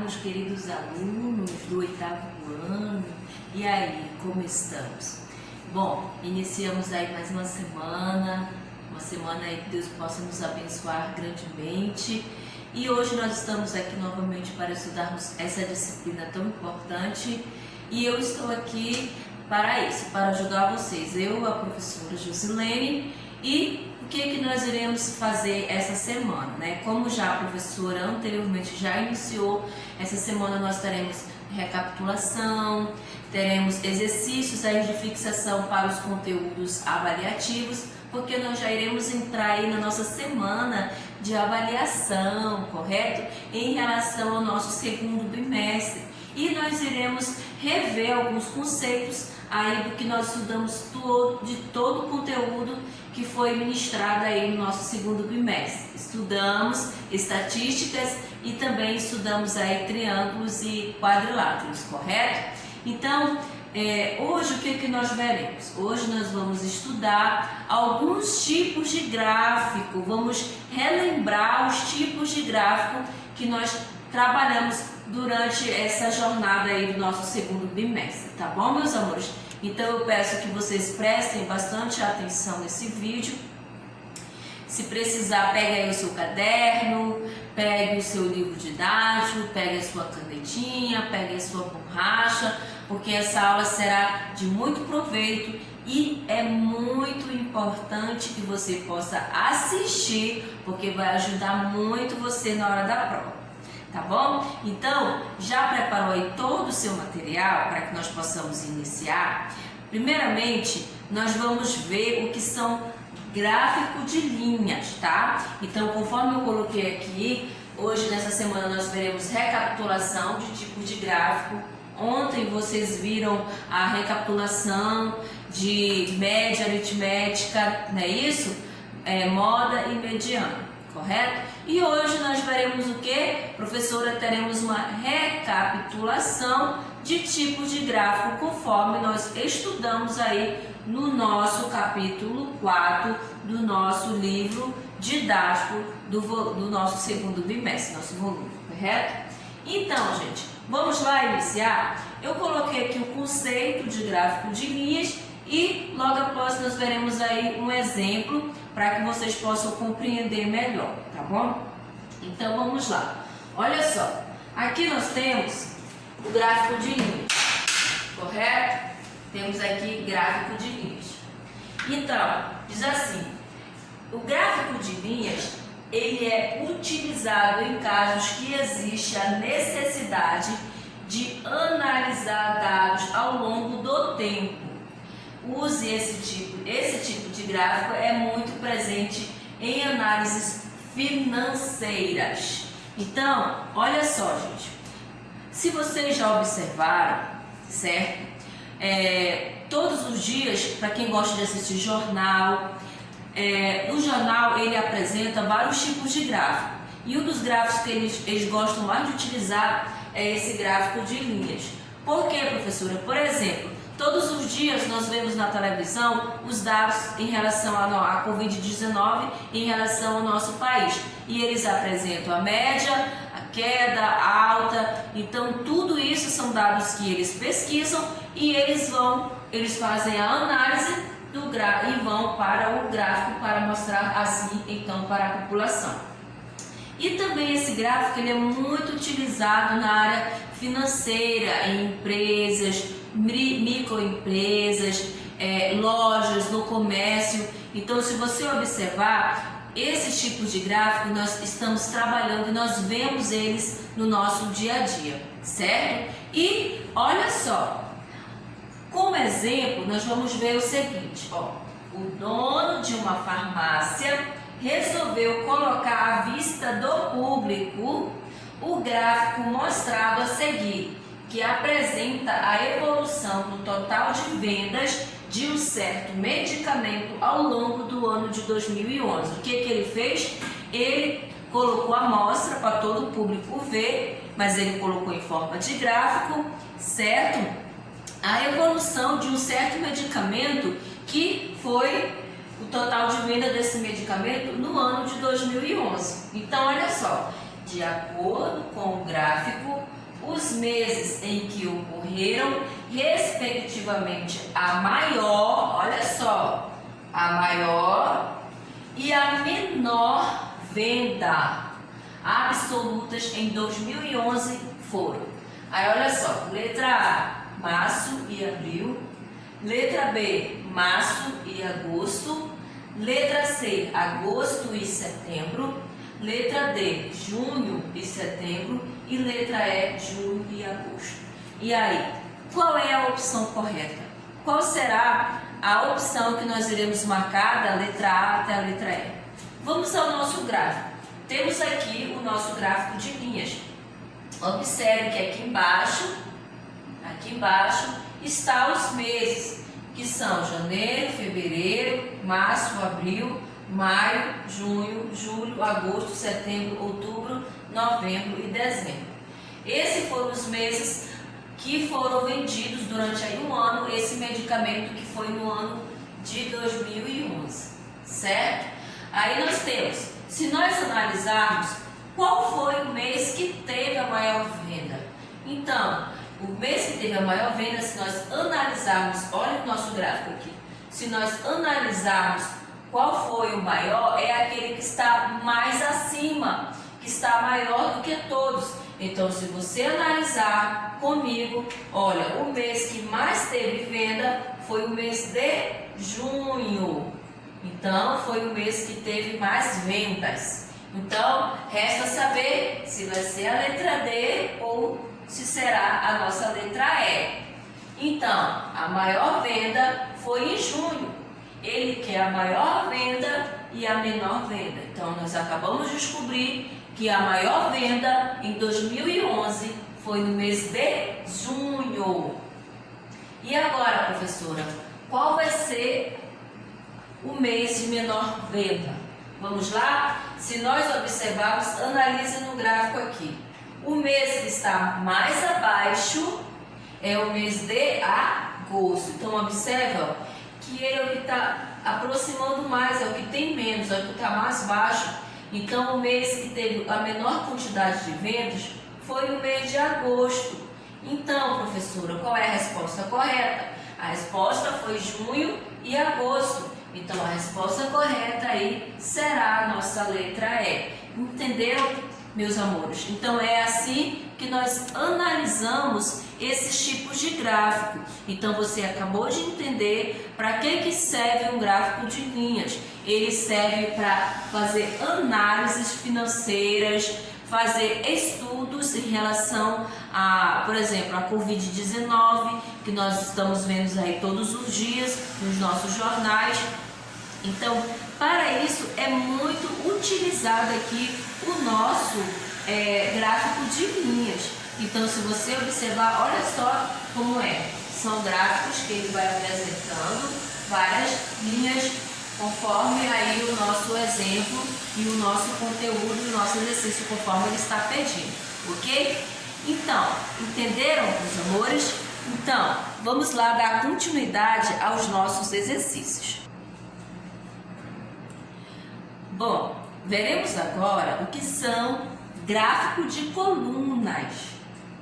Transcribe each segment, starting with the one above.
meus queridos alunos do 8º ano. E aí, como estamos? Bom, iniciamos aí mais uma semana aí que Deus possa nos abençoar grandemente. E hoje nós estamos aqui novamente para estudarmos essa disciplina tão importante. E eu estou aqui para isso, para ajudar vocês. Eu, a professora Josilene, e o que nós iremos fazer essa semana, né? Como já a professora anteriormente já iniciou, essa semana nós teremos recapitulação, teremos exercícios aí de fixação para os conteúdos avaliativos, porque nós já iremos entrar aí na nossa semana de avaliação, correto? Em relação ao nosso segundo bimestre. E nós iremos rever alguns conceitos aí do que nós estudamos de todo o conteúdo que foi ministrado aí no nosso segundo bimestre. Estudamos estatísticas e também estudamos aí triângulos e quadriláteros, correto? Então, hoje o que nós veremos? Hoje nós vamos estudar alguns tipos de gráfico, vamos relembrar os tipos de gráfico que nós trabalhamos durante essa jornada aí do nosso segundo bimestre, tá bom, meus amores? Então eu peço que vocês prestem bastante atenção nesse vídeo. Se precisar, pegue aí o seu caderno, pegue o seu livro didático, pegue a sua canetinha, pegue a sua borracha, porque essa aula será de muito proveito e é muito importante que você possa assistir, porque vai ajudar muito você na hora da prova. Tá bom? Então, já preparou aí todo o seu material para que nós possamos iniciar? Primeiramente, nós vamos ver o que são gráficos de linhas, tá? Então, conforme eu coloquei aqui, hoje nessa semana nós veremos recapitulação de tipos de gráfico. Ontem vocês viram a recapitulação de média aritmética, não é isso? Moda e mediana. Correto? E hoje nós veremos o que? Professora, teremos uma recapitulação de tipos de gráfico conforme nós estudamos aí no nosso capítulo 4 do nosso livro didático do nosso segundo bimestre, nosso volume, correto? Então, gente, vamos lá iniciar? Eu coloquei aqui o conceito de gráfico de linhas e logo após nós veremos aí um exemplo para que vocês possam compreender melhor, tá bom? Então vamos lá. Olha só, aqui nós temos o gráfico de linhas, correto? Temos aqui gráfico de linhas. Então, diz assim, o gráfico de linhas, ele é utilizado em casos que existe a necessidade de analisar dados ao longo do tempo. Use esse tipo de gráfico é muito presente em análises financeiras. Então, olha só, gente, se vocês já observaram, certo? Todos os dias, para quem gosta de assistir jornal, no jornal ele apresenta vários tipos de gráfico. E um dos gráficos que eles gostam mais de utilizar é esse gráfico de linhas. Por quê, professora? Por exemplo, todos os dias nós vemos na televisão os dados em relação à Covid-19 em relação ao nosso país. E eles apresentam a média, a queda, a alta. Então, tudo isso são dados que eles pesquisam e eles fazem a análise do gráfico e vão para o gráfico para mostrar assim, então, para a população. E também esse gráfico ele é muito utilizado na área financeira, em empresas, microempresas, lojas, no comércio. Então, se você observar, esses tipos de gráfico nós estamos trabalhando e nós vemos eles no nosso dia a dia, certo? E olha só, como exemplo, nós vamos ver o seguinte, ó, o dono de uma farmácia resolveu colocar à vista do público o gráfico mostrado a seguir, que apresenta a evolução do total de vendas de um certo medicamento ao longo do ano de 2011. O que ele fez? Ele colocou a amostra para todo o público ver, mas ele colocou em forma de gráfico, certo? A evolução de um certo medicamento que foi o total de venda desse medicamento no ano de 2011. Então, olha só, de acordo com o gráfico, os meses em que ocorreram, respectivamente, a maior, olha só, a maior e a menor venda absolutas em 2011 foram. Aí olha só, letra A, março e abril, letra B, março e agosto, letra C, agosto e setembro, letra D, junho e setembro e letra E, julho e agosto. E aí, qual é a opção correta? Qual será a opção que nós iremos marcar da letra A até a letra E? Vamos ao nosso gráfico. Temos aqui o nosso gráfico de linhas. Observe que aqui embaixo está os meses, que são janeiro, fevereiro, março, abril, maio, junho, julho, agosto, setembro, outubro, novembro e dezembro. Esses foram os meses que foram vendidos durante aí um ano, esse medicamento que foi no ano de 2011, certo? Aí nós temos, se nós analisarmos, qual foi o mês que teve a maior venda? Então, o mês que teve a maior venda, se nós analisarmos, olha o nosso gráfico aqui, se nós analisarmos qual foi o maior, é aquele que está mais acima, que está maior do que todos. Então, se você analisar comigo, olha, o mês que mais teve venda foi o mês de junho. Então, foi o mês que teve mais vendas. Então, resta saber se vai ser a letra D ou se será a nossa letra E. Então, a maior venda foi em junho. Ele quer a maior venda e a menor venda. Então, nós acabamos de descobrir que a maior venda em 2011 foi no mês de junho. E agora, professora, qual vai ser o mês de menor venda? Vamos lá? Se nós observarmos, analise no gráfico aqui. O mês que está mais abaixo é o mês de agosto. Então, observa que ele é o que está aproximando mais, é o que tem menos, é o que está mais baixo. Então, o mês que teve a menor quantidade de vendas foi o mês de agosto. Então, professora, qual é a resposta correta? A resposta foi junho e agosto. Então, a resposta correta aí será a nossa letra E. Entenderam, meus amores? Então, é assim que nós analisamos esses tipos de gráfico. Então, você acabou de entender para que serve um gráfico de linhas. Ele serve para fazer análises financeiras, fazer estudos em relação a, por exemplo, a Covid-19, que nós estamos vendo aí todos os dias nos nossos jornais. Então, para isso é muito utilizado aqui o nosso gráfico de linhas. Então, se você observar, olha só como é. São gráficos que ele vai apresentando várias linhas conforme aí o nosso exemplo e o nosso conteúdo, o nosso exercício conforme ele está pedindo, ok? Então, entenderam, meus amores? Então, vamos lá dar continuidade aos nossos exercícios. Bom, veremos agora o que são gráfico de colunas,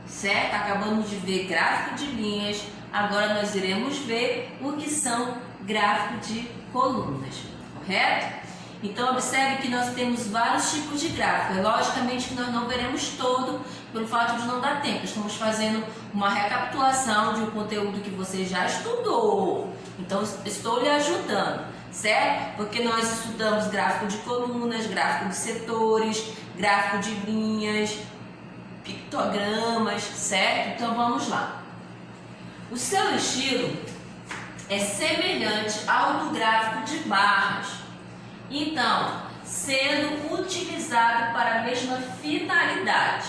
certo? Acabamos de ver gráfico de linhas, agora nós iremos ver o que são gráfico de colunas, correto? Então, observe que nós temos vários tipos de gráfico. Logicamente que nós não veremos todo, pelo fato de não dar tempo. Estamos fazendo uma recapitulação de um conteúdo que você já estudou. Então, estou lhe ajudando, certo? Porque nós estudamos gráfico de colunas, gráfico de setores, gráfico de linhas, pictogramas, certo? Então, vamos lá. O seu estilo é semelhante ao do gráfico de barras. Então, sendo utilizado para a mesma finalidade.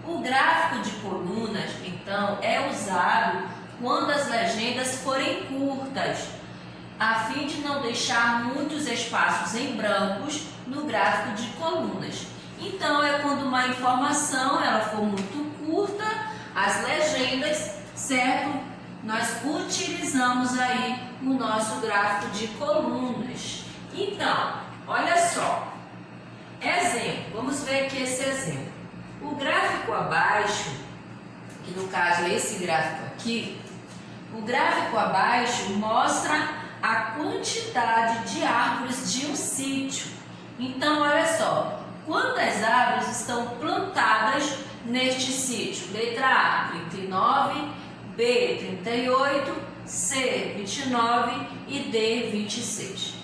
O gráfico de colunas, então, é usado quando as legendas forem curtas, a fim de não deixar muitos espaços em brancos no gráfico de colunas. Então, é quando uma informação ela for muito curta, as legendas, certo? Nós utilizamos aí o nosso gráfico de colunas. Então, olha só, exemplo, vamos ver aqui esse exemplo. O gráfico abaixo que no caso é esse gráfico aqui, o gráfico abaixo mostra a quantidade de árvores de um sítio. Então, olha só, quantas árvores estão plantadas neste sítio? Letra A, 39, B, 38, C, 29 e D, 26.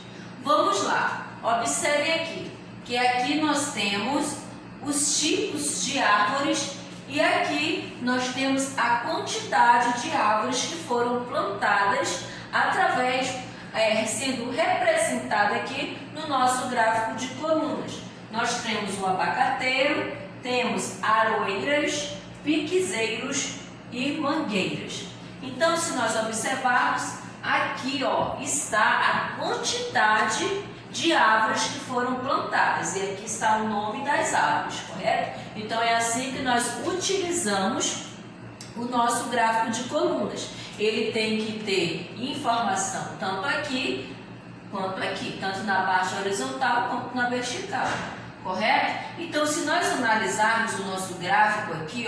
Vamos lá, observem aqui, que aqui nós temos os tipos de árvores e aqui nós temos a quantidade de árvores que foram plantadas através, sendo representada aqui no nosso gráfico de colunas. Nós temos o abacateiro, temos aroeiras, piquezeiros e mangueiras. Então, se nós observarmos, aqui está a quantidade de árvores que foram plantadas e aqui está o nome das árvores, correto? Então é assim que nós utilizamos o nosso gráfico de colunas. Ele tem que ter informação tanto aqui quanto aqui, tanto na parte horizontal quanto na vertical, correto? Então, se nós analisarmos o nosso gráfico aqui,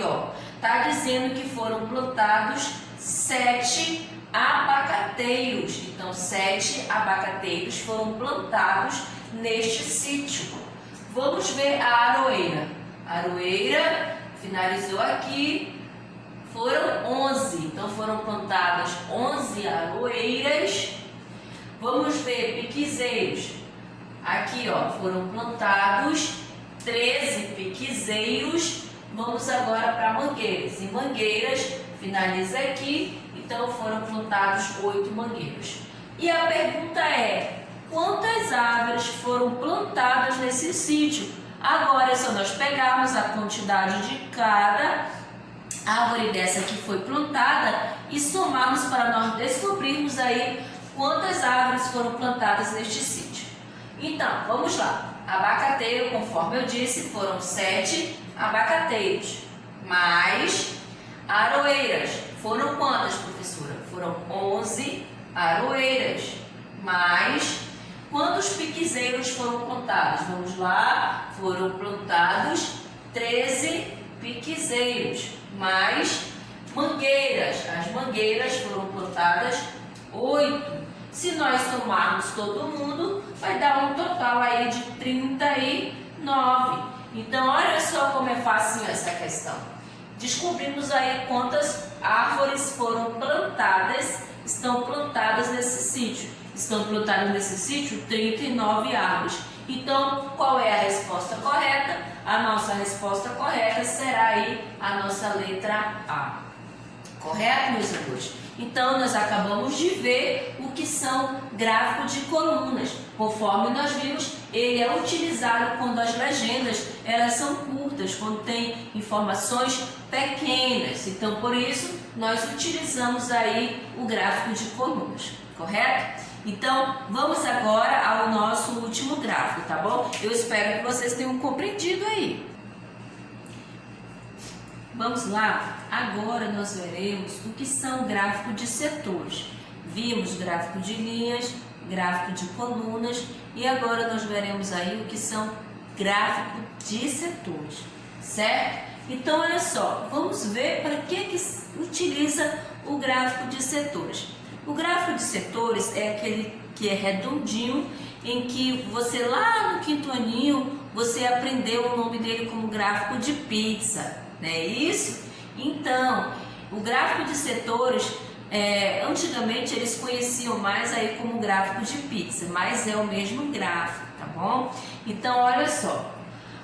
está dizendo que foram plantados 7 abacateiros. Então, 7 abacateiros foram plantados neste sítio. Vamos ver a aroeira. A aroeira finalizou aqui, foram 11. Então, foram plantadas 11 aroeiras. Vamos ver piquezeiros. Aqui, foram plantados 13 piquezeiros. Vamos agora para mangueiras. Em mangueiras, finaliza aqui. Então, foram plantados 8 mangueiros. E a pergunta é, quantas árvores foram plantadas nesse sítio? Agora é só nós pegarmos a quantidade de cada árvore dessa que foi plantada e somarmos para nós descobrirmos aí quantas árvores foram plantadas neste sítio. Então, vamos lá. Abacateiro, conforme eu disse, foram 7 abacateiros, mais aroeiras. Foram quantas, professora? Foram 11 aroeiras, mais quantos piquezeiros foram plantados? Vamos lá, foram plantados 13 piquezeiros, mais mangueiras. As mangueiras foram plantadas 8. Se nós somarmos todo mundo, vai dar um total aí de 39. Então, olha só como é fácil essa questão. Descobrimos aí quantas árvores foram plantadas, estão plantadas nesse sítio. Estão plantadas nesse sítio 39 árvores. Então, qual é a resposta correta? A nossa resposta correta será aí a nossa letra A. Correto, meus amigos? Então, nós acabamos de ver o que são gráficos de colunas. Conforme nós vimos, ele é utilizado quando as legendas elas são curtas, quando tem informações pequenas. Então, por isso, nós utilizamos aí o gráfico de colunas, correto? Então, vamos agora ao nosso último gráfico, tá bom? Eu espero que vocês tenham compreendido aí. Vamos lá? Agora nós veremos o que são gráficos de setores. Vimos gráfico de linhas, gráfico de colunas e agora nós veremos aí o que são gráficos de setores, certo? Então, olha só, vamos ver para que utiliza o gráfico de setores. O gráfico de setores é aquele que é redondinho, em que você lá no quinto aninho, você aprendeu o nome dele como gráfico de pizza, não é isso? Então, o gráfico de setores, antigamente eles conheciam mais aí como gráfico de pizza, mas é o mesmo gráfico, tá bom? Então, olha só,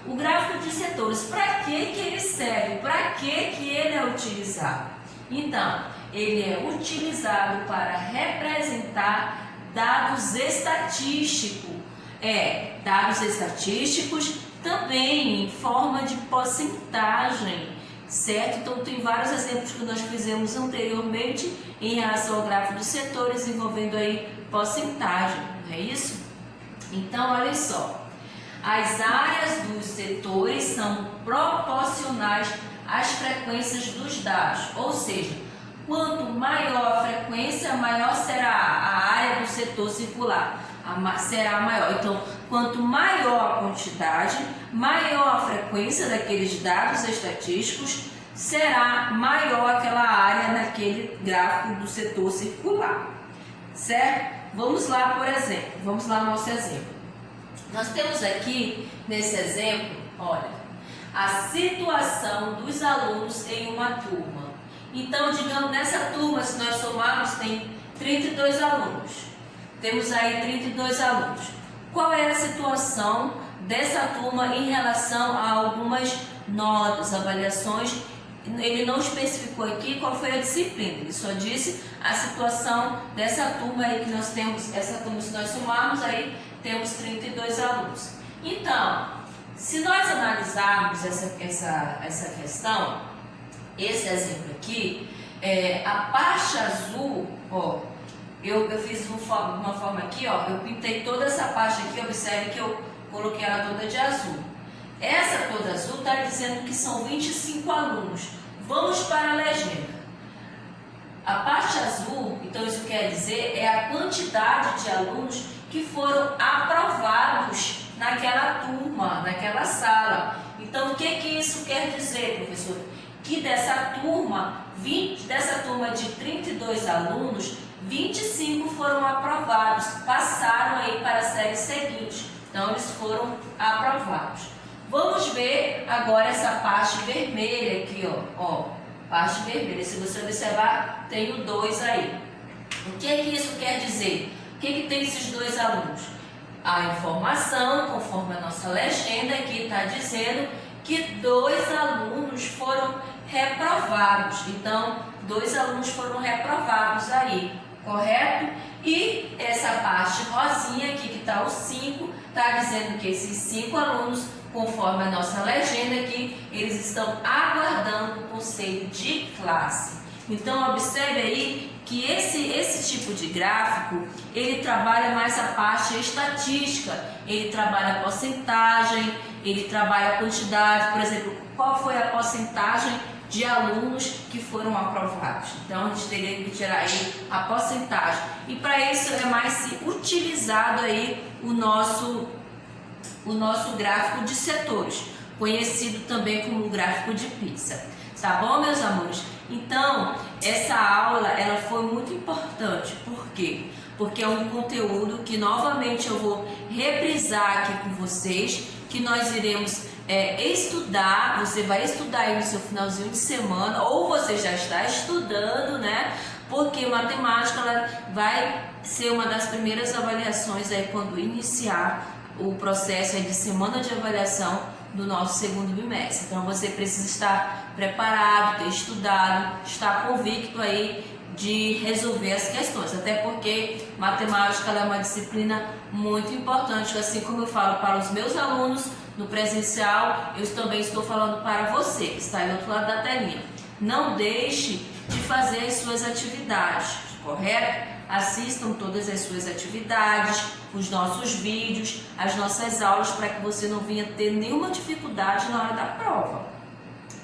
o gráfico de setores, para que ele serve? Para que ele é utilizado? Então, ele é utilizado para representar dados estatísticos. Dados estatísticos também em forma de porcentagem, certo? Então, tem vários exemplos que nós fizemos anteriormente em relação ao gráfico de setores envolvendo aí porcentagem, não é isso? Então, olha só, as áreas dos setores são proporcionais às frequências dos dados, ou seja, quanto maior a frequência, maior será a área do setor circular, será maior. Então, quanto maior a quantidade, maior a frequência daqueles dados estatísticos, será maior aquela área naquele gráfico do setor circular, certo? Vamos lá, por exemplo, vamos lá no nosso exemplo. Nós temos aqui, nesse exemplo, olha, a situação dos alunos em uma turma. Então, digamos, nessa turma, se nós somarmos, tem 32 alunos. Temos aí 32 alunos. Qual é a situação dessa turma em relação a algumas notas, avaliações? Ele não especificou aqui qual foi a disciplina, ele só disse a situação dessa turma aí que nós temos. Essa turma, se nós somarmos, aí temos 32 alunos. Então, se nós analisarmos essa questão, esse exemplo aqui, a parte azul, ó, eu fiz uma forma aqui, ó, eu pintei toda essa parte aqui, observe que eu coloquei ela toda de azul. Essa toda azul está dizendo que são 25 alunos. Vamos para a legenda. A parte azul, então isso quer dizer, é a quantidade de alunos que foram aprovados naquela turma, naquela sala. Então, o que isso quer dizer, professor? Que dessa turma de 32 alunos, 25 foram aprovados, passaram aí para a série seguinte. Então, eles foram aprovados. Vamos ver agora essa parte vermelha aqui, ó, parte vermelha. Se você observar, tem o 2 aí. O que isso quer dizer? O que tem esses dois alunos? A informação, conforme a nossa legenda aqui está dizendo, que 2 alunos foram reprovados. Então, 2 alunos foram reprovados aí, correto? E essa parte rosinha aqui, que está o 5, está dizendo que esses 5 alunos, conforme a nossa legenda aqui, eles estão aguardando o conselho de classe. Então, observe aí que esse tipo de gráfico, ele trabalha mais a parte estatística, ele trabalha a porcentagem, ele trabalha a quantidade, por exemplo, qual foi a porcentagem de alunos que foram aprovados. Então, a gente teria que tirar aí a porcentagem. E para isso é mais utilizado aí o nosso gráfico de setores, conhecido também como gráfico de pizza. Tá bom, meus amores? Então, essa aula ela foi muito importante. Por quê? Porque é um conteúdo que novamente eu vou reprisar aqui com vocês, que nós iremos estudar. Você vai estudar aí no seu finalzinho de semana, ou você já está estudando, né? Porque matemática ela vai ser uma das primeiras avaliações aí quando iniciar o processo aí de semana de avaliação do nosso segundo bimestre. Então você precisa estar preparado, ter estudado, estar convicto aí de resolver as questões, até porque matemática é uma disciplina muito importante, assim como eu falo para os meus alunos no presencial, eu também estou falando para você que está aí do outro lado da telinha. Não deixe de fazer as suas atividades, correto? Assistam todas as suas atividades, os nossos vídeos, as nossas aulas, para que você não venha ter nenhuma dificuldade na hora da prova,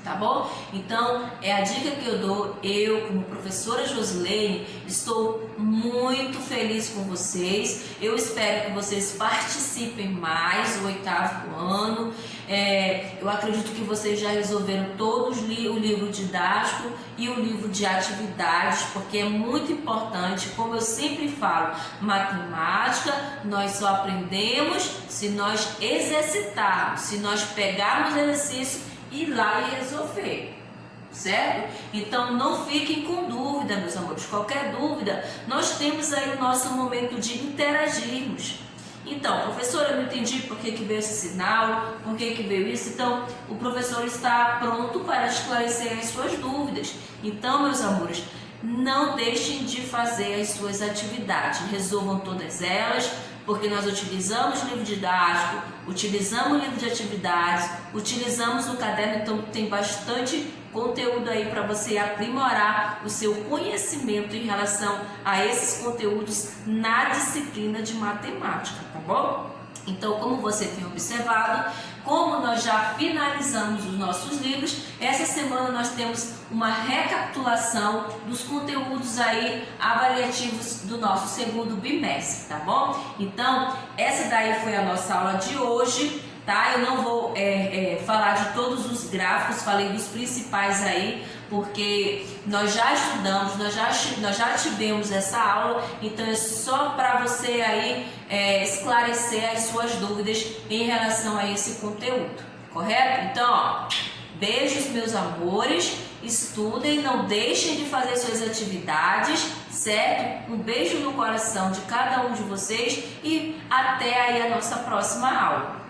tá bom? Então, é a dica que eu dou. Eu, como professora Josilene, estou muito feliz com vocês. Eu espero que vocês participem mais do 8º ano. Eu acredito que vocês já resolveram todos o livro didático e o livro de atividades, porque é muito importante. Como eu sempre falo, matemática nós só aprendemos se nós exercitarmos, se nós pegarmos exercício, ir lá e resolver, certo? Então não fiquem com dúvida, meus amores. Qualquer dúvida, nós temos aí o nosso momento de interagirmos. Então, professor, eu não entendi por que veio esse sinal, por que veio isso. Então, o professor está pronto para esclarecer as suas dúvidas. Então, meus amores, não deixem de fazer as suas atividades, resolvam todas elas, porque nós utilizamos o livro didático, utilizamos o livro de atividades, utilizamos o caderno, então tem bastante conteúdo aí para você aprimorar o seu conhecimento em relação a esses conteúdos na disciplina de matemática, tá bom? Então, como você tem observado, como nós já finalizamos os nossos livros, essa semana nós temos uma recapitulação dos conteúdos aí avaliativos do nosso segundo bimestre, tá bom? Então, essa daí foi a nossa aula de hoje, tá? Eu não vou falar de todos os gráficos, falei dos principais aí, porque nós já estudamos, nós já tivemos essa aula, então é só para você aí esclarecer as suas dúvidas em relação a esse conteúdo, correto? Então, ó, beijos, meus amores, estudem, não deixem de fazer suas atividades, certo? Um beijo no coração de cada um de vocês e até aí a nossa próxima aula.